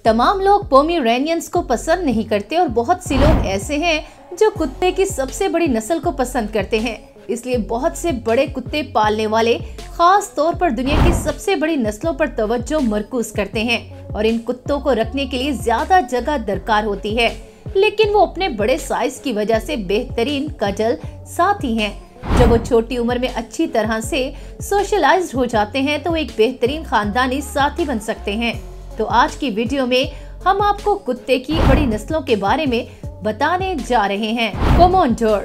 तमाम लोग पोमेरेनियंस को पसंद नहीं करते और बहुत से लोग ऐसे हैं जो कुत्ते की सबसे बड़ी नस्ल को पसंद करते हैं। इसलिए बहुत से बड़े कुत्ते पालने वाले खास तौर पर दुनिया की सबसे बड़ी नस्लों पर तवज्जो मरकूज करते हैं और इन कुत्तों को रखने के लिए ज्यादा जगह दरकार होती है, लेकिन वो अपने बड़े साइज की वजह से बेहतरीन कजल साथी हैं। जब वो छोटी उम्र में अच्छी तरह से सोशलाइज्ड हो जाते हैं तो वो एक बेहतरीन खानदानी साथी बन सकते हैं। तो आज की वीडियो में हम आपको कुत्ते की बड़ी नस्लों के बारे में बताने जा रहे हैं। कोमोडोर।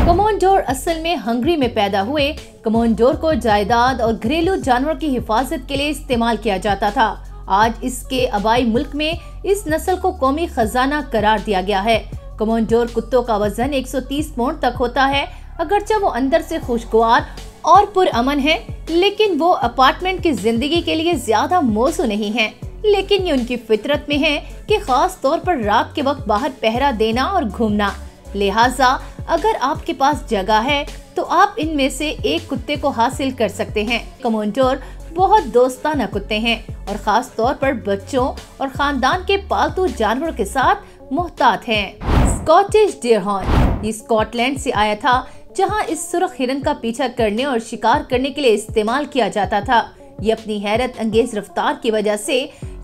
कोमोडोर असल में हंगरी में पैदा हुए। कोमोडोर को जायदाद और घरेलू जानवरों की हिफाजत के लिए इस्तेमाल किया जाता था। आज इसके आबाई मुल्क में इस नस्ल को कौमी खजाना करार दिया गया है। कोमोडोर कुत्तों का वजन 130 पाउंड तक होता है। अगरचे वो अंदर से खुशगवार और पुरअमन है, लेकिन वो अपार्टमेंट की जिंदगी के लिए ज्यादा मौजू नहीं है। लेकिन ये उनकी फितरत में है कि खास तौर पर रात के वक्त बाहर पहरा देना और घूमना। लिहाजा अगर आपके पास जगह है तो आप इनमें से एक कुत्ते को हासिल कर सकते हैं। कोमोडोर बहुत दोस्ताना कुत्ते हैं और खास तौर पर बच्चों और खानदान के पालतू जानवरों के साथ मुहतात हैं। स्कॉटिश डेयरहाउंड। ये स्कॉटलैंड से आया था, जहां इस सुर्ख हिरन का पीछा करने और शिकार करने के लिए इस्तेमाल किया जाता था। ये अपनी हैरत अंगेज रफ्तार की वजह से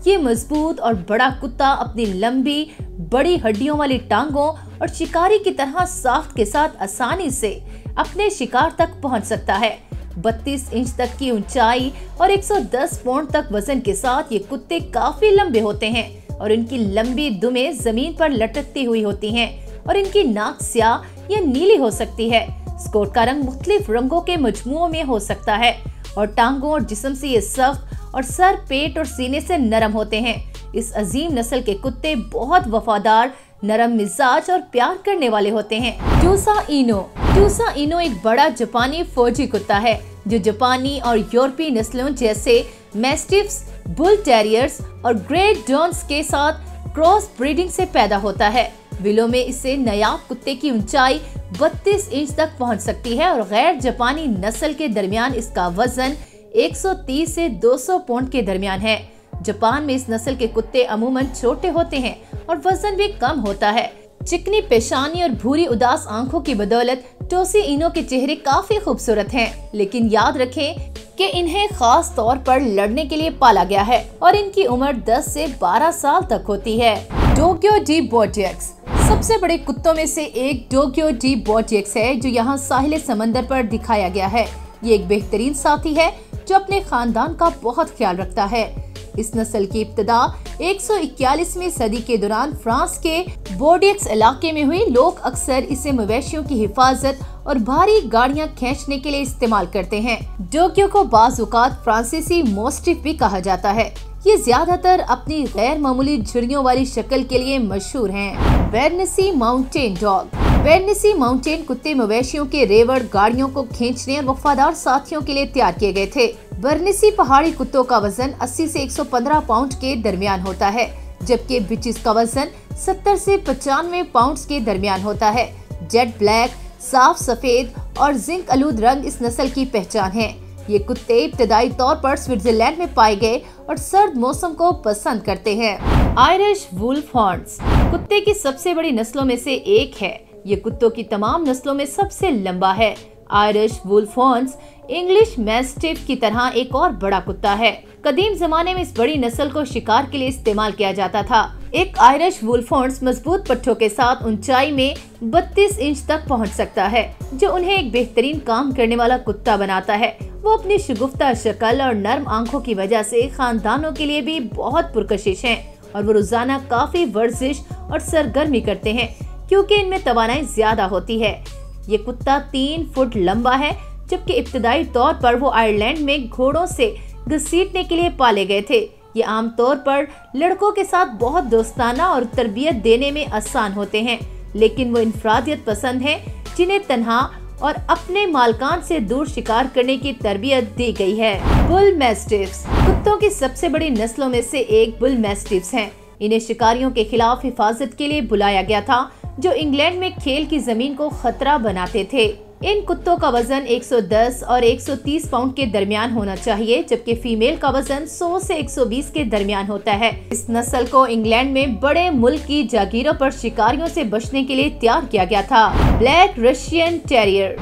ये मजबूत और बड़ा कुत्ता अपनी लंबी बड़ी हड्डियों वाली टांगों और शिकारी की तरह साख्त के साथ आसानी से अपने शिकार तक पहुंच सकता है। 32 इंच तक की ऊंचाई और 110 पाउंड तक वजन के साथ ये कुत्ते काफी लंबे होते हैं और इनकी लंबी दुमें जमीन पर लटकती हुई होती हैं और इनकी नाक स्याह या नीली हो सकती है। स्कोट का रंग मुख्तलिफ रंगों के मजमुओं में हो सकता है और टांगों और जिस्म से ये सख्त और सर, पेट और सीने से नरम होते हैं। इस अजीम नस्ल के कुत्ते बहुत वफादार, नरम मिजाज और प्यार करने वाले होते हैं। टूसा इनो। टूसा इनो एक बड़ा जापानी फौजी कुत्ता है जो जापानी और यूरोपीय नस्लों जैसे मैस्टिफ्स, बुल टेरियर्स और ग्रेट डॉन्स के साथ क्रॉस ब्रीडिंग से पैदा होता है। विलों में इससे नायाब कुत्ते की ऊंचाई 32 इंच तक पहुंच सकती है और गैर जापानी नस्ल के दरमियान इसका वजन 130 से 200 पाउंड के दरमियान है। जापान में इस नस्ल के कुत्ते अमूमन छोटे होते हैं और वजन भी कम होता है। चिकनी पेशानी और भूरी उदास आंखों की बदौलत टोसी इनो के चेहरे काफी खूबसूरत हैं, लेकिन याद रखें कि इन्हें खास तौर पर लड़ने के लिए पाला गया है और इनकी उम्र 10 से 12 साल तक होती है। डोग्यो डी बोर्जेक्स। सबसे बड़े कुत्तों में से एक डोग्यो डी बोर्जेक्स है जो यहाँ साहिल समंदर पर दिखाया गया है। ये एक बेहतरीन साथी है जो अपने खानदान का बहुत ख्याल रखता है। इस नस्ल की इब्तिदा 141वीं सदी के दौरान फ्रांस के बोर्डियक्स इलाके में हुई। लोग अक्सर इसे मवेशियों की हिफाजत और भारी गाड़ियां खींचने के लिए इस्तेमाल करते हैं। डोग्यो को बाज़ औक़ात फ्रांसीसी मोस्टिफ भी कहा जाता है। ये ज्यादातर अपनी गैर मामूली झुर्रियों वाली शक्ल के लिए मशहूर हैं। बेर्नेसी माउंटेन डॉग। बेर्नेसी माउंटेन कुत्ते मवेशियों के रेवड़ गाड़ियों को खींचने और वफादार साथियों के लिए तैयार किए गए थे। बेर्नेसी पहाड़ी कुत्तों का वजन 80 से 115 पाउंड के दरमियान होता है, जबकि बिचिस का वजन 70 से 95 पाउंड के दरमियान होता है। जेट ब्लैक, साफ सफेद और जिंक आलूद रंग इस नस्ल की पहचान है। ये कुत्ते इब्तदाई तौर पर स्विट्जरलैंड में पाए गए और सर्द मौसम को पसंद करते हैं। आयरिश वुल्फहॉर्न्स कुत्ते की सबसे बड़ी नस्लों में से एक है। ये कुत्तों की तमाम नस्लों में सबसे लंबा है। आयरिश वुल्फहॉर्न्स इंग्लिश मैस्टिफ की तरह एक और बड़ा कुत्ता है। कदीम जमाने में इस बड़ी नस्ल को शिकार के लिए इस्तेमाल किया जाता था। एक आयरिश वुल्फहॉर्न्स मजबूत पट्टों के साथ ऊंचाई में 32 इंच तक पहुंच सकता है, जो उन्हें एक बेहतरीन काम करने वाला कुत्ता बनाता है। वो अपनी शगुफ्ता शक्ल और नर्म आंखों की वजह से खानदानों के लिए भी बहुत पुरकशिश हैं और वो रोजाना काफी वर्जिश और सरगर्मी करते हैं क्योंकि इनमें तवानाई ज्यादा होती है। ये कुत्ता 3 फुट लंबा है, जबकि इब्तदाई तौर पर वो आयरलैंड में घोड़ों से घसीटने के लिए पाले गए थे। ये आमतौर पर लड़कों के साथ बहुत दोस्ताना और तरबियत देने में आसान होते हैं, लेकिन वो इंफरादियत पसंद हैं जिन्हें तन्हा और अपने मालकान से दूर शिकार करने की तरबियत दी गई है। बुल मैस्टिफ्स कुत्तों की सबसे बड़ी नस्लों में से एक बुल मैस्टिफ्स हैं। इन्हें शिकारियों के खिलाफ हिफाजत के लिए बुलाया गया था जो इंग्लैंड में खेल की जमीन को खतरा बनाते थे। इन कुत्तों का वजन 110 और 130 पाउंड के दरमियान होना चाहिए, जबकि फीमेल का वजन 100 से 120 के दरमियान होता है। इस नस्ल को इंग्लैंड में बड़े मुल्क की जागीरों पर शिकारियों से बचने के लिए तैयार किया गया था। Black Russian terrier.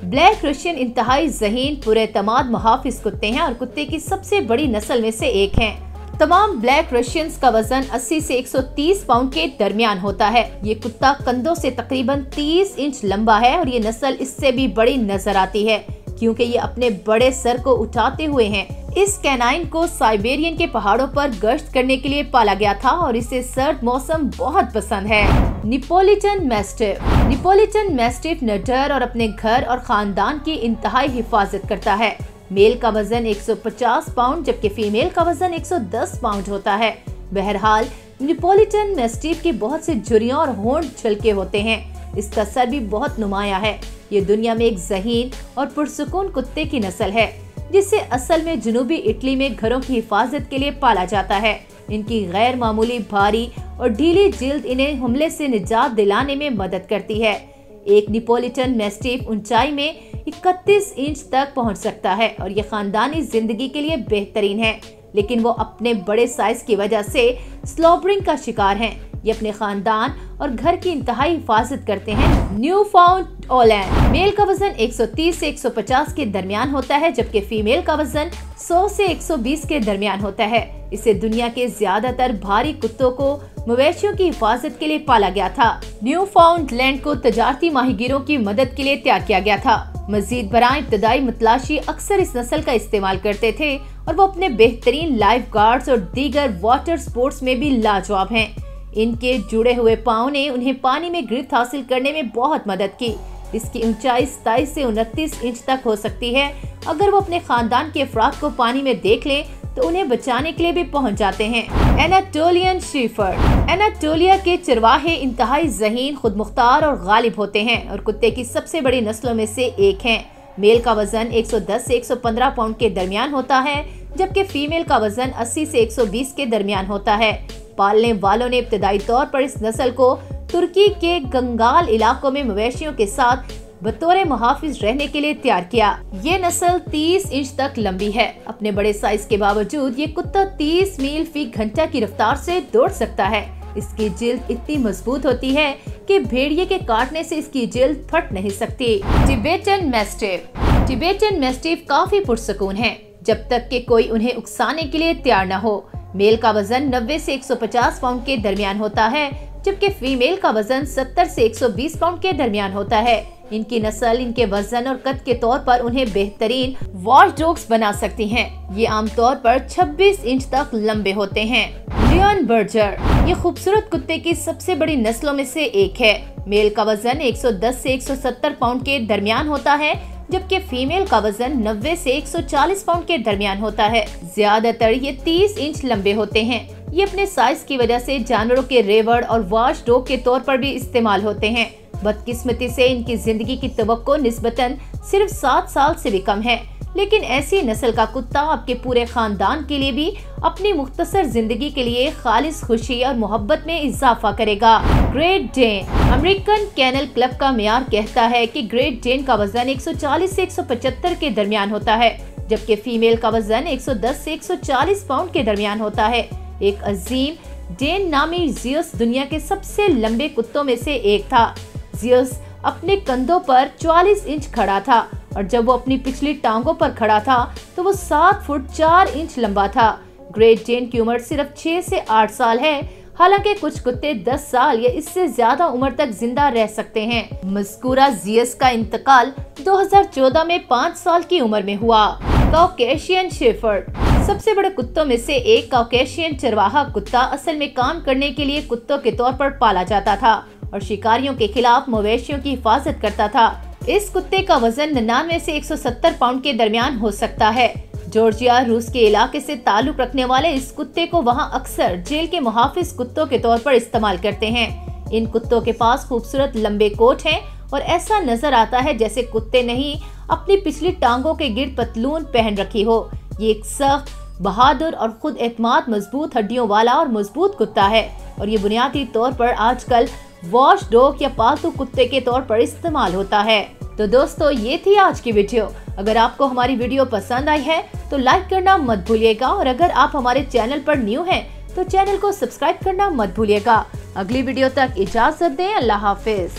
Black Russian इंतहाई ज़हीन, पुरएतमाद मुहाफिज कुत्ते हैं और कुत्ते की सबसे बड़ी नस्ल में से एक हैं। तमाम ब्लैक रशियंस का वजन 80 से 130 पाउंड के दरमियान होता है। ये कुत्ता कंधों से तकरीबन 30 इंच लंबा है और ये नस्ल इससे भी बड़ी नजर आती है क्योंकि ये अपने बड़े सर को उठाते हुए हैं। इस कैनाइन को साइबेरियन के पहाड़ों पर गश्त करने के लिए पाला गया था और इसे सर्द मौसम बहुत पसंद है। Neapolitan mastiff. नेपोलिटन मैस्टिफ निडर और अपने घर और खानदान की इंतहाई हिफाजत करता है। मेल का वजन 150 पाउंड जबकि फीमेल का वजन 110 पाउंड होता है। बहरहाल नेपोलिटन मैस्टिफ की बहुत से झुर्रियों और होंठ झलके होते हैं। इसका सर भी बहुत नुमाया है। ये दुनिया में एक ज़हीन और पुरसुकून कुत्ते की नस्ल है जिसे असल में जनूबी इटली में घरों की हिफाजत के लिए पाला जाता है। इनकी गैर मामूली भारी और ढीली जिल्द इन्हें हमले से निजात दिलाने में मदद करती है। एक नेपोलिटन मैस्टिफ ऊंचाई में 31 इंच तक पहुंच सकता है और ये खानदानी जिंदगी के लिए बेहतरीन है, लेकिन वो अपने बड़े साइज की वजह से स्लॉबरिंग का शिकार हैं। ये अपने खानदान और घर की इंतहाई हिफाजत करते हैं। न्यूफाउंडलैंड। मेल का वजन 130 से 150 के दरमियान होता है जबकि फीमेल का वजन 100 से 120 के दरमियान होता है। इसे दुनिया के ज्यादातर भारी कुत्तों को मवेशियों की हिफाजत के लिए पाला गया था। न्यूफाउंडलैंड को तजारती माहिगीरों की मदद के लिए तैयार किया गया था। मजीद बराए इब्तदाई मतलाशी अक्सर इस नस्ल का इस्तेमाल करते थे और वो अपने बेहतरीन लाइफ गार्ड्स और दीगर वाटर स्पोर्ट्स में भी लाजवाब हैं। इनके जुड़े हुए पाँव ने उन्हें पानी में गिरफ्त हासिल करने में बहुत मदद की। इसकी ऊंचाई 27 से 29 इंच तक हो सकती है। अगर वो अपने खानदान के अफराद को पानी में देख लें तो उन्हें बचाने के लिए भी पहुंच जाते हैं। Anatolian shepherd. एनाटोलिया के चरवाहे इंतहाई ज़हीन, खुदमुख्तार और गालिब होते हैं और कुत्ते की सबसे बड़ी नस्लों में से एक हैं। मेल का वजन 110 से 115 पाउंड के दरमियान होता है जबकि फीमेल का वजन 80 से 120 के दरमियान होता है। पालने वालों ने इब्तदाई तौर पर इस नस्ल को तुर्की के गंगाल इलाकों में मवेशियों के साथ बतौर मुहाफिज रहने के लिए तैयार किया। ये नस्ल 30 इंच तक लंबी है। अपने बड़े साइज के बावजूद ये कुत्ता 30 मील फी घंटा की रफ्तार से दौड़ सकता है। इसकी जिल्द इतनी मजबूत होती है कि भेड़िए के काटने से इसकी जिल्द फट नहीं सकती। Tibetan mastiff. टिबेटन मैस्टिफ काफी पुरसुकून है जब तक कि कोई उन्हें उकसाने के लिए तैयार न हो। मेल का वजन 90 से 150 पाउंड के दरमियान होता है जबकि फीमेल का वजन 70 से 120 पाउंड के दरमियान होता है। इनकी नस्ल इनके वजन और कद के तौर पर उन्हें बेहतरीन वॉच डॉग्स बना सकती हैं। ये आमतौर पर 26 इंच तक लंबे होते हैं। Leonberger. ये खूबसूरत कुत्ते की सबसे बड़ी नस्लों में से एक है। मेल का वजन 110 से 170 पाउंड के दरमियान होता है जबकि फीमेल का वजन 90 से 140 पाउंड के दरमियान होता है। ज्यादातर ये 30 इंच लंबे होते हैं। ये अपने साइज की वजह से जानवरों के रेवड़ और वॉच डॉग के तौर पर भी इस्तेमाल होते हैं। बदकिस्मती से इनकी जिंदगी की तवक्को निस्बतन सिर्फ 7 साल से भी कम है, लेकिन ऐसी नस्ल का कुत्ता आपके पूरे खानदान के लिए भी अपनी मुख्तसर जिंदगी के लिए खालिस खुशी और मोहब्बत में इजाफा करेगा। Great Dane. American Kennel Club का मेयार कहता है कि ग्रेट डेन का वजन 140 से 175 के दरमियान होता है जबकि फीमेल का वजन 110 से 140 पाउंड के दरमियान होता है। एक अजीम डेन नामी जियस दुनिया के सबसे लंबे कुत्तों में से एक था। जियस अपने कंधों पर 44 इंच खड़ा था और जब वो अपनी पिछली टांगों पर खड़ा था तो वो 7 फुट 4 इंच लंबा था। ग्रेट डेन की उम्र सिर्फ 6 से 8 साल है, हालांकि कुछ कुत्ते 10 साल या इससे ज्यादा उम्र तक जिंदा रह सकते हैं। मज़कूरा जियस का इंतकाल 2014 में 5 साल की उम्र में हुआ। Caucasian shepherd. सबसे बड़े कुत्तों में से एक कॉकेशियन चरवाहा कुत्ता असल में काम करने के लिए कुत्तों के तौर पर पाला जाता था और शिकारियों के खिलाफ मवेशियों की हिफाजत करता था। इस कुत्ते का वजन 99 से 170 पाउंड के दरमियान हो सकता है। जॉर्जिया रूस के इलाके से ताल्लुक रखने वाले इस कुत्ते को वहां अक्सर जेल के मुहाफिज कुत्तों के तौर पर इस्तेमाल करते हैं। इन कुत्तों के पास खूबसूरत लंबे कोट हैं और ऐसा नजर आता है जैसे कुत्ते नहीं अपनी पिछली टांगों के गिर्द पतलून पहन रखी हो। ये एक सख्त, बहादुर और खुद एतमाद मजबूत हड्डियों वाला और मजबूत कुत्ता है और ये बुनियादी तौर पर आजकल वॉच डॉग या पालतू कुत्ते के तौर पर इस्तेमाल होता है। तो दोस्तों ये थी आज की वीडियो। अगर आपको हमारी वीडियो पसंद आई है तो लाइक करना मत भूलिएगा और अगर आप हमारे चैनल पर न्यू हैं तो चैनल को सब्सक्राइब करना मत भूलिएगा। अगली वीडियो तक इजाजत दें। अल्लाह हाफिज।